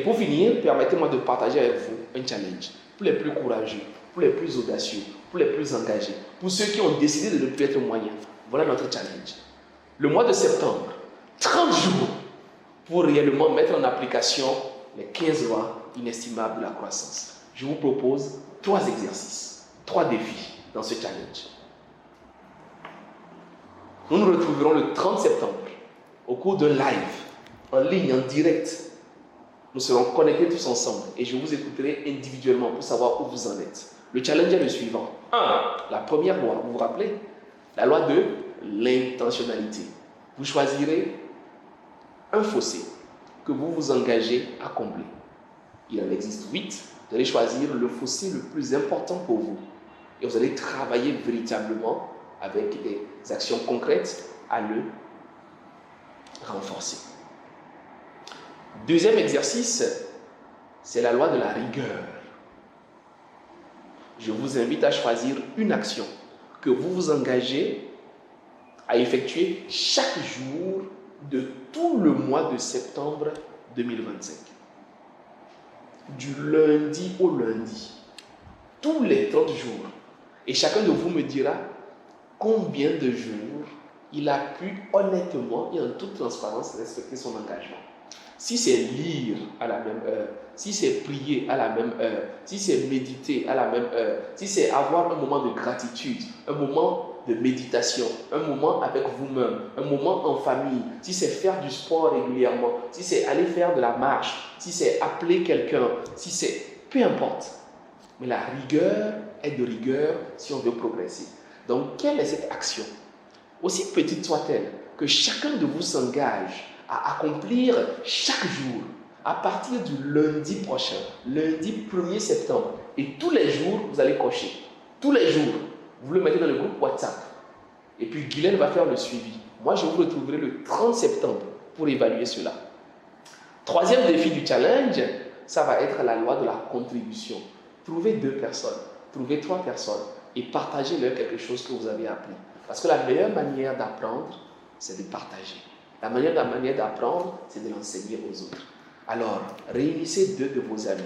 pour finir, permettez-moi de partager avec vous un challenge. Pour les plus courageux, pour les plus audacieux, pour les plus engagés, pour ceux qui ont décidé de ne plus être moyens. Voilà notre challenge. Le mois de septembre, 30 jours pour réellement mettre en application les 15 lois inestimables de la croissance. Je vous propose 3 exercices, 3 défis dans ce challenge. Nous nous retrouverons le 30 septembre au cours d'un live, en ligne, en direct. Nous serons connectés tous ensemble et je vous écouterai individuellement pour savoir où vous en êtes. Le challenge est le suivant. 1. La première loi, vous vous rappelez? La loi de l'intentionnalité. Vous choisirez un fossé que vous vous engagez à combler. Il en existe 8. Vous allez choisir le fossé le plus important pour vous. Et vous allez travailler véritablement avec des actions concrètes à le renforcer. Deuxième exercice, c'est la loi de la rigueur. Je vous invite à choisir une action que vous vous engagez à effectuer chaque jour de tout le mois de septembre 2025. Du lundi au lundi, tous les 30 jours. Et chacun de vous me dira combien de jours il a pu honnêtement et en toute transparence respecter son engagement. Si c'est lire à la même heure, si c'est prier à la même heure, si c'est méditer à la même heure, si c'est avoir un moment de gratitude, un moment de méditation, un moment avec vous-même, un moment en famille, si c'est faire du sport régulièrement, si c'est aller faire de la marche, si c'est appeler quelqu'un, si c'est... peu importe. Mais la rigueur est de rigueur si on veut progresser. Donc, quelle est cette action? Aussi petite soit-elle, que chacun de vous s'engage à accomplir chaque jour, à partir du lundi prochain, lundi 1er septembre. Et tous les jours, vous allez cocher. Tous les jours, vous le mettez dans le groupe WhatsApp. Et puis, Guylaine va faire le suivi. Moi, je vous retrouverai le 30 septembre pour évaluer cela. Troisième défi du challenge, ça va être la loi de la contribution. Trouvez 2 personnes, trouvez 3 personnes et partagez-leur quelque chose que vous avez appris. Parce que la meilleure manière d'apprendre, c'est de partager. La meilleure manière d'apprendre, c'est de l'enseigner aux autres. Alors, réunissez 2 de vos amis,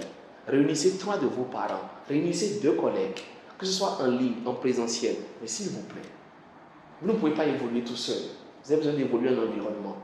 réunissez 3 de vos parents, réunissez 2 collègues, que ce soit en ligne, en présentiel. Mais s'il vous plaît, vous ne pouvez pas évoluer tout seul. Vous avez besoin d'évoluer en environnement.